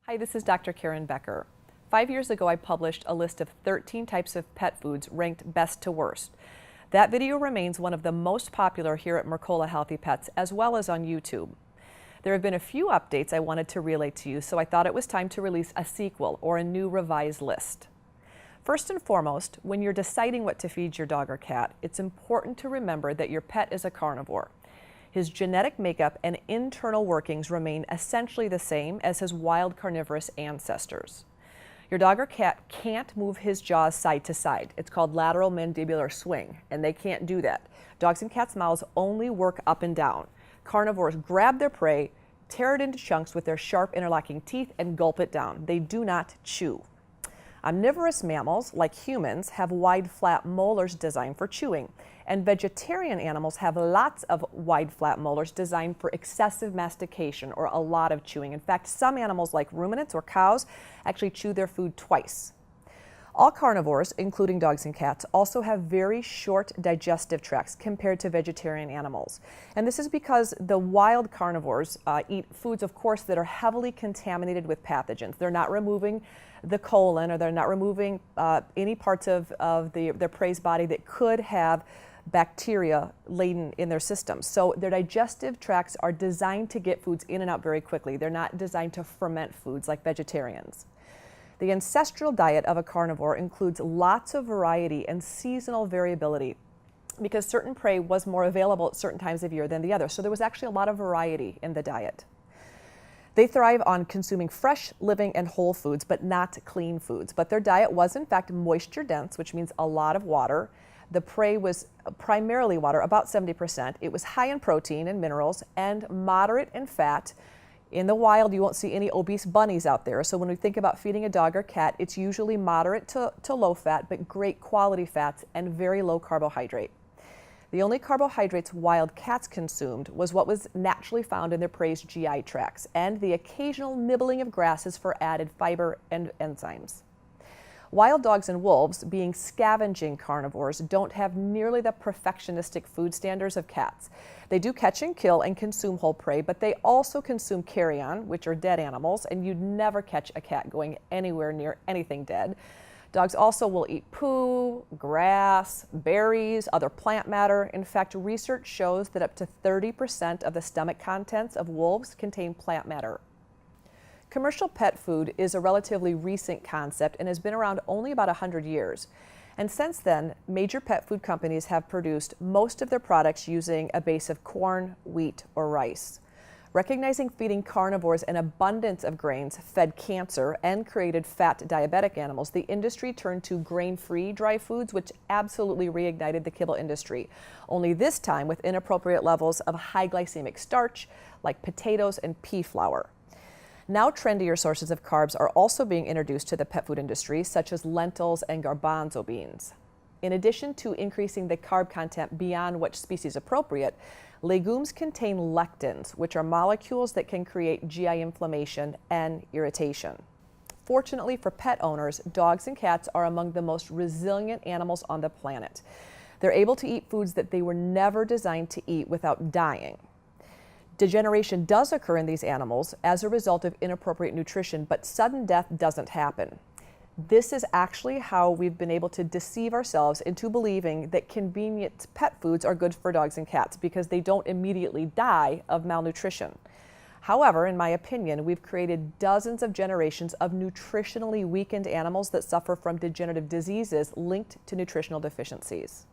Hi, this is Dr. Karen Becker. 5 years ago, I published a list of 13 types of pet foods ranked best to worst. That video remains one of the most popular here at Mercola Healthy Pets, as well as on YouTube. There have been a few updates I wanted to relay to you, so I thought it was time to release a sequel or a new revised list. First and foremost, when you're deciding what to feed your dog or cat, it's important to remember that your pet is a carnivore. His genetic makeup and internal workings remain essentially the same as his wild carnivorous ancestors. Your dog or cat can't move his jaws side to side. It's called lateral mandibular swing, and they can't do that. Dogs and cats' mouths only work up and down. Carnivores grab their prey, tear it into chunks with their sharp interlocking teeth, and gulp it down. They do not chew. Omnivorous mammals, like humans, have wide, flat molars designed for chewing, and vegetarian animals have lots of wide, flat molars designed for excessive mastication or a lot of chewing. In fact, some animals, like ruminants or cows, actually chew their food twice. All carnivores, including dogs and cats, also have very short digestive tracts compared to vegetarian animals. And this is because the wild carnivores eat foods, of course, that are heavily contaminated with pathogens. They're not removing the colon, or they're not removing any parts of their prey's body that could have bacteria laden in their systems. So their digestive tracts are designed to get foods in and out very quickly. They're not designed to ferment foods like vegetarians. The ancestral diet of a carnivore includes lots of variety and seasonal variability because certain prey was more available at certain times of year than the other. So there was actually a lot of variety in the diet. They thrive on consuming fresh, living, and whole foods, but not clean foods. But their diet was, in fact, moisture dense, which means a lot of water. The prey was primarily water, about 70%. It was high in protein and minerals and moderate in fat. In the wild, you won't see any obese bunnies out there. So when we think about feeding a dog or cat, it's usually moderate to low fat, but great quality fats and very low carbohydrate. The only carbohydrates wild cats consumed was what was naturally found in their prey's GI tracts and the occasional nibbling of grasses for added fiber and enzymes. Wild dogs and wolves, being scavenging carnivores, don't have nearly the perfectionistic food standards of cats. They do catch and kill and consume whole prey, but they also consume carrion, which are dead animals, and you'd never catch a cat going anywhere near anything dead. Dogs also will eat poo, grass, berries, other plant matter. In fact, research shows that up to 30% of the stomach contents of wolves contain plant matter. Commercial pet food is a relatively recent concept and has been around only about 100 years. And since then, major pet food companies have produced most of their products using a base of corn, wheat, or rice. Recognizing feeding carnivores an abundance of grains fed cancer and created fat diabetic animals, the industry turned to grain-free dry foods, which absolutely reignited the kibble industry, only this time with inappropriate levels of high glycemic starch like potatoes and pea flour. Now trendier sources of carbs are also being introduced to the pet food industry, such as lentils and garbanzo beans. In addition to increasing the carb content beyond what's species appropriate, legumes contain lectins, which are molecules that can create GI inflammation and irritation. Fortunately for pet owners, dogs and cats are among the most resilient animals on the planet. They're able to eat foods that they were never designed to eat without dying. Degeneration does occur in these animals as a result of inappropriate nutrition, but sudden death doesn't happen. This is actually how we've been able to deceive ourselves into believing that convenient pet foods are good for dogs and cats because they don't immediately die of malnutrition. However, in my opinion, we've created dozens of generations of nutritionally weakened animals that suffer from degenerative diseases linked to nutritional deficiencies.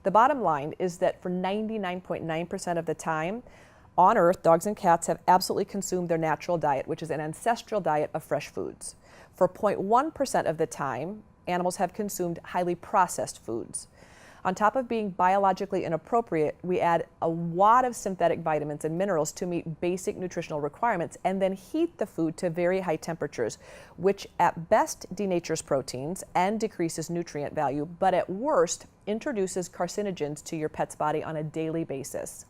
The bottom line is that for 99.9% of the time, on Earth, dogs and cats have absolutely consumed their natural diet, which is an ancestral diet of fresh foods. For 0.1% of the time, animals have consumed highly processed foods. On top of being biologically inappropriate, we add a lot of synthetic vitamins and minerals to meet basic nutritional requirements and then heat the food to very high temperatures, which at best denatures proteins and decreases nutrient value, but at worst introduces carcinogens to your pet's body on a daily basis.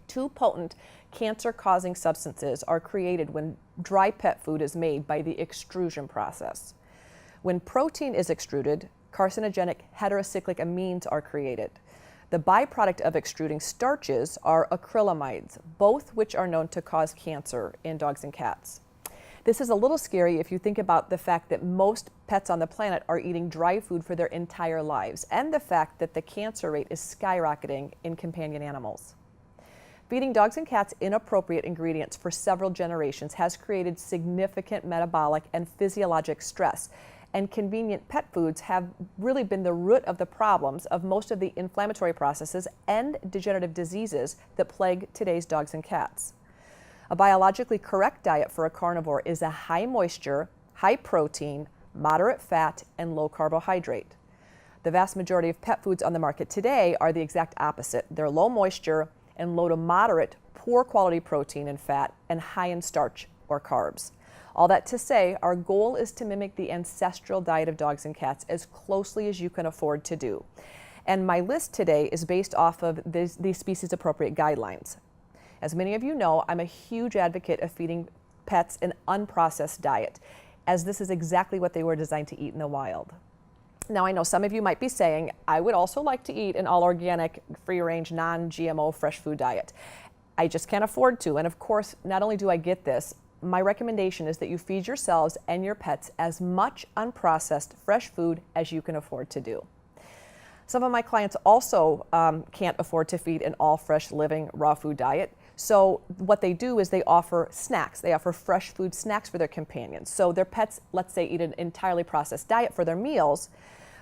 Two potent cancer-causing substances are created when dry pet food is made by the extrusion process. When protein is extruded, carcinogenic heterocyclic amines are created. The byproduct of extruding starches are acrylamides, both which are known to cause cancer in dogs and cats. This is a little scary if you think about the fact that most pets on the planet are eating dry food for their entire lives, and the fact that the cancer rate is skyrocketing in companion animals. Feeding dogs and cats inappropriate ingredients for several generations has created significant metabolic and physiologic stress, and convenient pet foods have really been the root of the problems of most of the inflammatory processes and degenerative diseases that plague today's dogs and cats. A biologically correct diet for a carnivore is a high moisture, high protein, moderate fat, and low carbohydrate. The vast majority of pet foods on the market today are the exact opposite. They're low moisture and low to moderate, poor quality protein and fat, and high in starch or carbs. All that to say, our goal is to mimic the ancestral diet of dogs and cats as closely as you can afford to do. And my list today is based off of these species-appropriate guidelines. As many of you know, I'm a huge advocate of feeding pets an unprocessed diet, as this is exactly what they were designed to eat in the wild. Now, I know some of you might be saying, I would also like to eat an all-organic, free-range, non-GMO fresh food diet. I just can't afford to. And of course, not only do I get this, my recommendation is that you feed yourselves and your pets as much unprocessed fresh food as you can afford to do. Some of my clients also can't afford to feed an all-fresh, living, raw food diet. So what they do is they offer snacks. They offer fresh food snacks for their companions. So their pets, let's say, eat an entirely processed diet for their meals,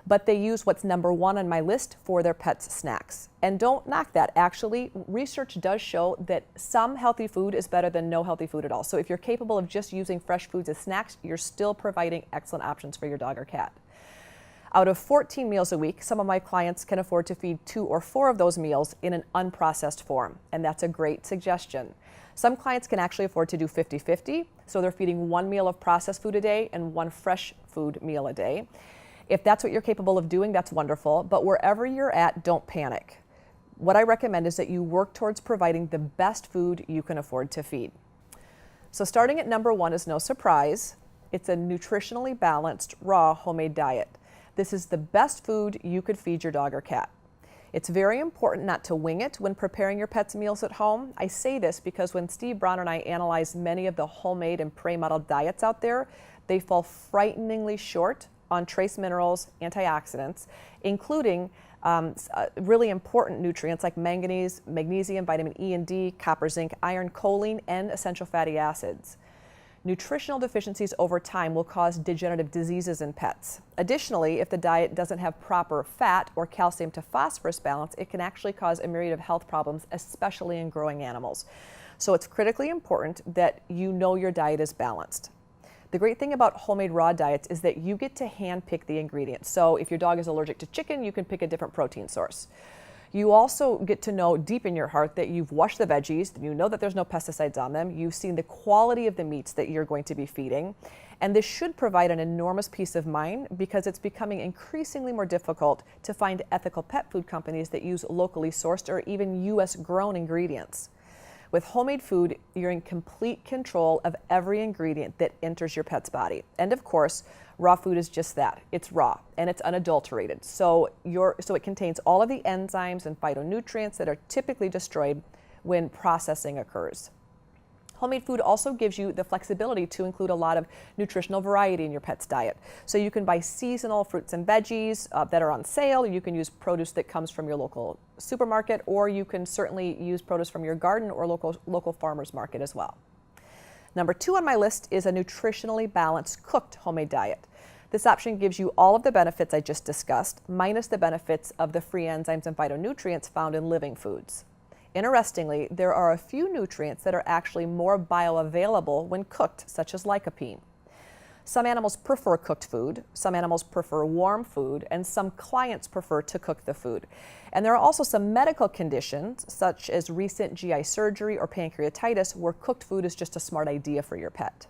but they use what's number one on my list for their pets' snacks. And don't knock that. Actually, research does show that some healthy food is better than no healthy food at all. So if you're capable of just using fresh foods as snacks, you're still providing excellent options for your dog or cat. Out of 14 meals a week, some of my clients can afford to feed 2 or 4 of those meals in an unprocessed form, and that's a great suggestion. Some clients can actually afford to do 50-50, so they're feeding 1 meal of processed food a day and 1 fresh food meal a day. If that's what you're capable of doing, that's wonderful, but wherever you're at, don't panic. What I recommend is that you work towards providing the best food you can afford to feed. So starting at number 1 is no surprise. It's a nutritionally balanced, raw, homemade diet. This is the best food you could feed your dog or cat. It's very important not to wing it when preparing your pet's meals at home. I say this because when Steve Brown and I analyze many of the homemade and prey-model diets out there, they fall frighteningly short on trace minerals, antioxidants, including really important nutrients like manganese, magnesium, vitamin E and D, copper, zinc, iron, choline, and essential fatty acids. Nutritional deficiencies over time will cause degenerative diseases in pets. Additionally, if the diet doesn't have proper fat or calcium to phosphorus balance, it can actually cause a myriad of health problems, especially in growing animals. So it's critically important that you know your diet is balanced. The great thing about homemade raw diets is that you get to hand pick the ingredients. So if your dog is allergic to chicken, you can pick a different protein source. You also get to know deep in your heart that you've washed the veggies, you know that there's no pesticides on them, you've seen the quality of the meats that you're going to be feeding, and this should provide an enormous peace of mind because it's becoming increasingly more difficult to find ethical pet food companies that use locally sourced or even U.S. grown ingredients. With homemade food, you're in complete control of every ingredient that enters your pet's body. And of course, raw food is just that. It's raw and it's unadulterated. So it contains all of the enzymes and phytonutrients that are typically destroyed when processing occurs. Homemade food also gives you the flexibility to include a lot of nutritional variety in your pet's diet. So you can buy seasonal fruits and veggies that are on sale. You can use produce that comes from your local supermarket, or you can certainly use produce from your garden or local farmer's market as well. Number 2 on my list is a nutritionally balanced cooked homemade diet. This option gives you all of the benefits I just discussed, minus the benefits of the free enzymes and phytonutrients found in living foods. Interestingly, there are a few nutrients that are actually more bioavailable when cooked, such as lycopene. Some animals prefer cooked food, some animals prefer warm food, and some clients prefer to cook the food. And there are also some medical conditions, such as recent GI surgery or pancreatitis, where cooked food is just a smart idea for your pet.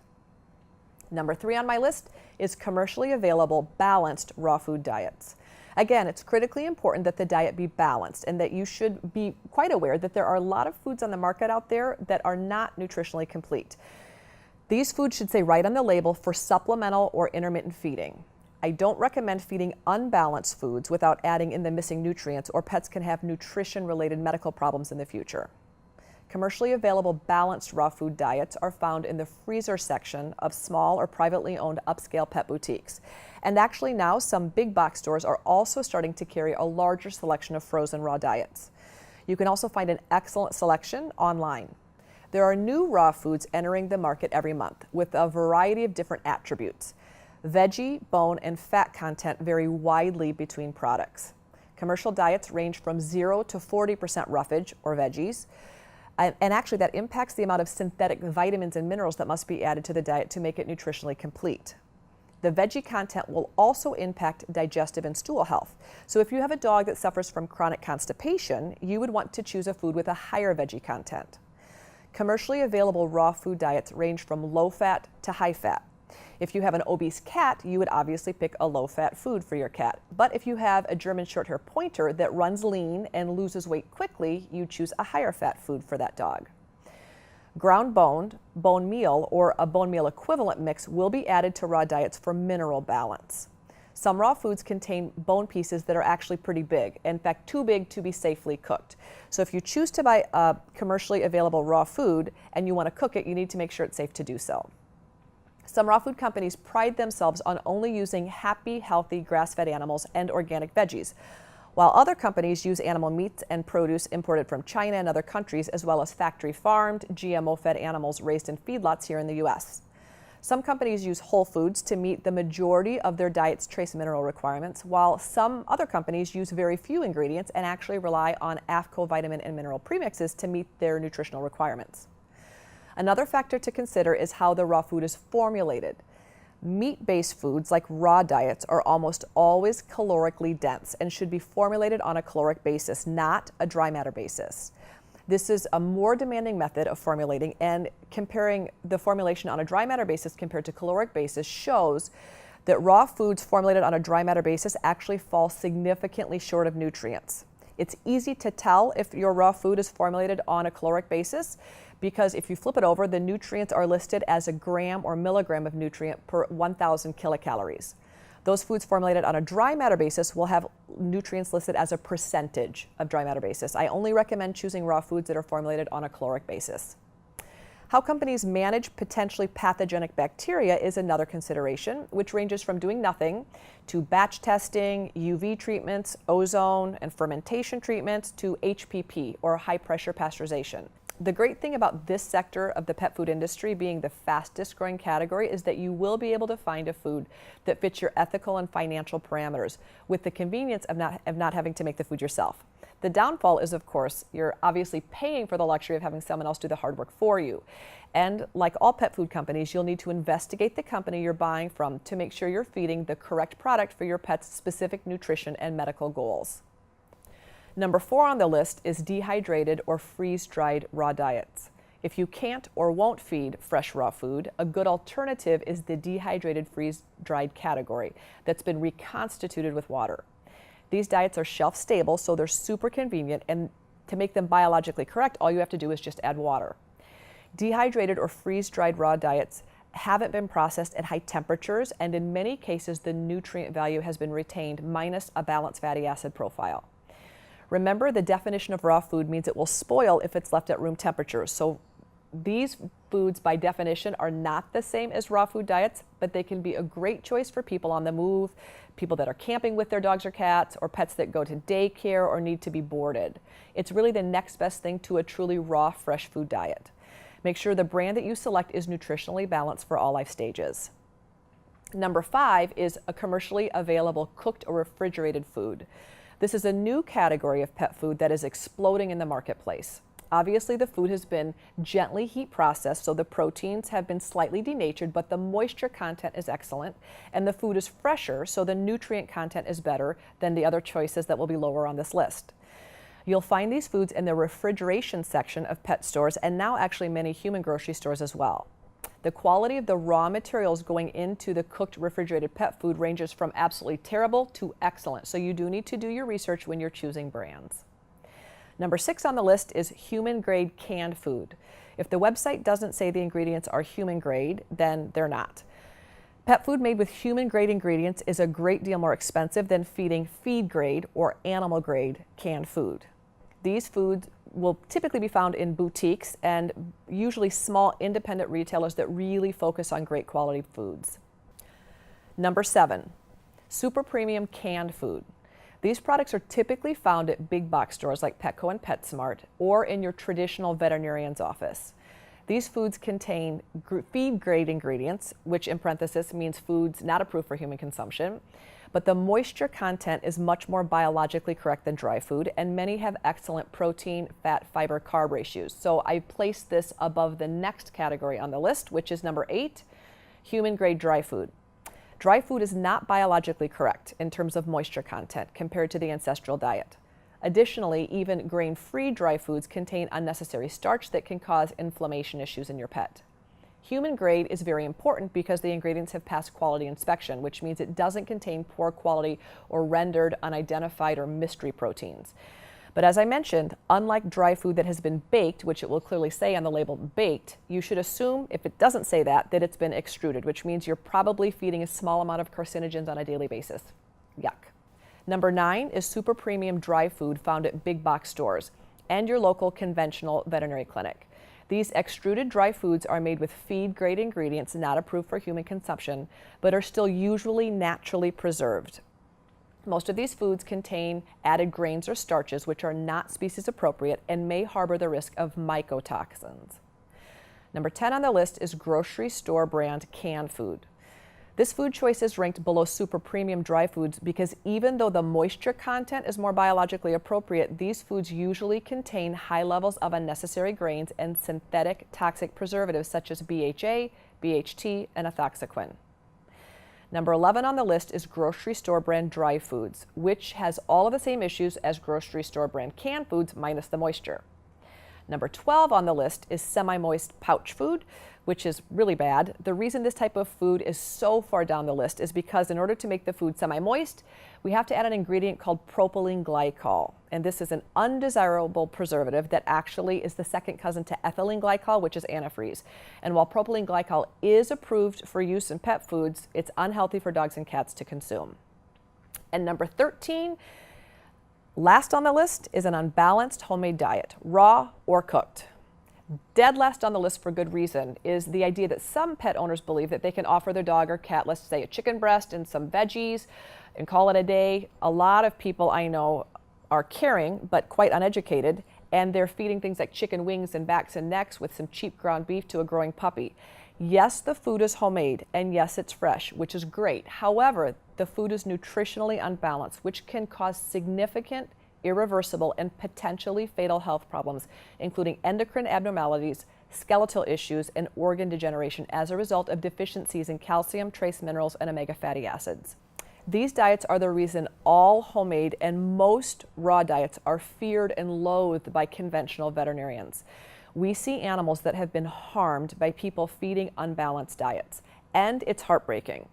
Number 3 on my list is commercially available balanced raw food diets. Again, it's critically important that the diet be balanced and that you should be quite aware that there are a lot of foods on the market out there that are not nutritionally complete. These foods should say right on the label for supplemental or intermittent feeding. I don't recommend feeding unbalanced foods without adding in the missing nutrients, or pets can have nutrition-related medical problems in the future. Commercially available balanced raw food diets are found in the freezer section of small or privately owned upscale pet boutiques. And actually now some big box stores are also starting to carry a larger selection of frozen raw diets. You can also find an excellent selection online. There are new raw foods entering the market every month with a variety of different attributes. Veggie, bone, and fat content vary widely between products. Commercial diets range from 0 to 40% roughage or veggies. And actually that impacts the amount of synthetic vitamins and minerals that must be added to the diet to make it nutritionally complete. The veggie content will also impact digestive and stool health. So if you have a dog that suffers from chronic constipation, you would want to choose a food with a higher veggie content. Commercially available raw food diets range from low fat to high fat. If you have an obese cat, you would obviously pick a low-fat food for your cat. But if you have a German Shorthair Pointer that runs lean and loses weight quickly, you choose a higher fat food for that dog. Ground bone meal, or a bone meal equivalent mix will be added to raw diets for mineral balance. Some raw foods contain bone pieces that are actually pretty big, in fact too big to be safely cooked. So if you choose to buy a commercially available raw food and you want to cook it, you need to make sure it's safe to do so. Some raw food companies pride themselves on only using happy, healthy, grass-fed animals and organic veggies, while other companies use animal meats and produce imported from China and other countries, as well as factory-farmed, GMO-fed animals raised in feedlots here in the U.S. Some companies use whole foods to meet the majority of their diet's trace mineral requirements, while some other companies use very few ingredients and actually rely on AAFCO vitamin and mineral premixes to meet their nutritional requirements. Another factor to consider is how the raw food is formulated. Meat-based foods like raw diets are almost always calorically dense and should be formulated on a caloric basis, not a dry matter basis. This is a more demanding method of formulating, and comparing the formulation on a dry matter basis compared to caloric basis shows that raw foods formulated on a dry matter basis actually fall significantly short of nutrients. It's easy to tell if your raw food is formulated on a caloric basis because if you flip it over, the nutrients are listed as a gram or milligram of nutrient per 1,000 kilocalories. Those foods formulated on a dry matter basis will have nutrients listed as a percentage of dry matter basis. I only recommend choosing raw foods that are formulated on a caloric basis. How companies manage potentially pathogenic bacteria is another consideration, which ranges from doing nothing to batch testing, UV treatments, ozone and fermentation treatments, to HPP, or high pressure pasteurization. The great thing about this sector of the pet food industry being the fastest growing category is that you will be able to find a food that fits your ethical and financial parameters with the convenience of not having to make the food yourself. The downfall is, of course, you're obviously paying for the luxury of having someone else do the hard work for you. And like all pet food companies, you'll need to investigate the company you're buying from to make sure you're feeding the correct product for your pet's specific nutrition and medical goals. Number 4 on the list is dehydrated or freeze-dried raw diets. If you can't or won't feed fresh raw food, a good alternative is the dehydrated freeze-dried category that's been reconstituted with water. These diets are shelf-stable, so they're super convenient, and to make them biologically correct, all you have to do is just add water. Dehydrated or freeze-dried raw diets haven't been processed at high temperatures, and in many cases, the nutrient value has been retained minus a balanced fatty acid profile. Remember, the definition of raw food means it will spoil if it's left at room temperature. So these foods, by definition, are not the same as raw food diets, but they can be a great choice for people on the move, people that are camping with their dogs or cats, or pets that go to daycare or need to be boarded. It's really the next best thing to a truly raw, fresh food diet. Make sure the brand that you select is nutritionally balanced for all life stages. Number 5 is a commercially available cooked or refrigerated food. This is a new category of pet food that is exploding in the marketplace. Obviously, the food has been gently heat processed, so the proteins have been slightly denatured, but the moisture content is excellent, and the food is fresher, so the nutrient content is better than the other choices that will be lower on this list. You'll find these foods in the refrigeration section of pet stores, and now actually many human grocery stores as well. The quality of the raw materials going into the cooked refrigerated pet food ranges from absolutely terrible to excellent, so you do need to do your research when you're choosing brands. Number 6 on the list is human-grade canned food. If the website doesn't say the ingredients are human-grade, then they're not. Pet food made with human-grade ingredients is a great deal more expensive than feeding feed-grade or animal-grade canned food. These foods will typically be found in boutiques and usually small independent retailers that really focus on great quality foods. Number 7, super premium canned food. These products are typically found at big box stores like Petco and PetSmart or in your traditional veterinarian's office. These foods contain feed-grade ingredients, which in parenthesis means foods not approved for human consumption, but the moisture content is much more biologically correct than dry food, and many have excellent protein, fat, fiber, carb ratios. So I placed this above the next category on the list, which is number 8, human-grade dry food. Dry food is not biologically correct in terms of moisture content compared to the ancestral diet. Additionally, even grain-free dry foods contain unnecessary starch that can cause inflammation issues in your pet. Human grade is very important because the ingredients have passed quality inspection, which means it doesn't contain poor quality or rendered, unidentified, or mystery proteins. But as I mentioned, unlike dry food that has been baked, which it will clearly say on the label baked, you should assume, if it doesn't say that it's been extruded, which means you're probably feeding a small amount of carcinogens on a daily basis. Yuck. Number 9 is super premium dry food found at big box stores and your local conventional veterinary clinic. These extruded dry foods are made with feed-grade ingredients not approved for human consumption, but are still usually naturally preserved. Most of these foods contain added grains or starches which are not species appropriate and may harbor the risk of mycotoxins. Number 10 on the list is grocery store brand canned food. This food choice is ranked below super premium dry foods because even though the moisture content is more biologically appropriate, these foods usually contain high levels of unnecessary grains and synthetic toxic preservatives such as BHA, BHT, and ethoxyquin. Number 11 on the list is grocery store brand dry foods, which has all of the same issues as grocery store brand canned foods minus the moisture. Number 12 on the list is semi-moist pouch food, which is really bad. The reason this type of food is so far down the list is because in order to make the food semi-moist, we have to add an ingredient called propylene glycol. And this is an undesirable preservative that actually is the second cousin to ethylene glycol, which is antifreeze. And while propylene glycol is approved for use in pet foods, it's unhealthy for dogs and cats to consume. And number 13, last on the list, is an unbalanced homemade diet, raw or cooked. Dead last on the list for good reason is the idea that some pet owners believe that they can offer their dog or cat, let's say, a chicken breast and some veggies and call it a day. A lot of people I know are caring but quite uneducated, and they're feeding things like chicken wings and backs and necks with some cheap ground beef to a growing puppy. Yes, the food is homemade, and yes, it's fresh, which is great. However, the food is nutritionally unbalanced, which can cause significant, irreversible, and potentially fatal health problems, including endocrine abnormalities, skeletal issues, and organ degeneration as a result of deficiencies in calcium, trace minerals, and omega fatty acids. These diets are the reason all homemade and most raw diets are feared and loathed by conventional veterinarians. We see animals that have been harmed by people feeding unbalanced diets, and it's heartbreaking.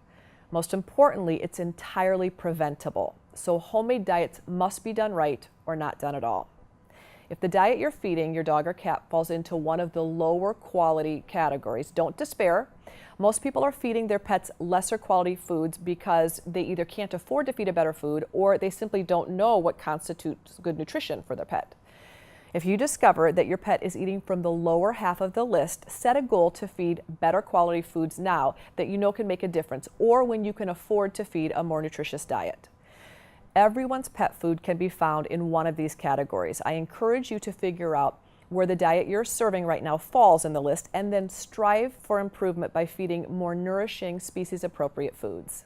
Most importantly, it's entirely preventable. So homemade diets must be done right or not done at all. If the diet you're feeding your dog or cat falls into one of the lower quality categories, don't despair. Most people are feeding their pets lesser quality foods because they either can't afford to feed a better food or they simply don't know what constitutes good nutrition for their pet. If you discover that your pet is eating from the lower half of the list, set a goal to feed better quality foods now that you know can make a difference, or when you can afford to feed a more nutritious diet. Everyone's pet food can be found in one of these categories. I encourage you to figure out where the diet you're serving right now falls in the list and then strive for improvement by feeding more nourishing, species-appropriate foods.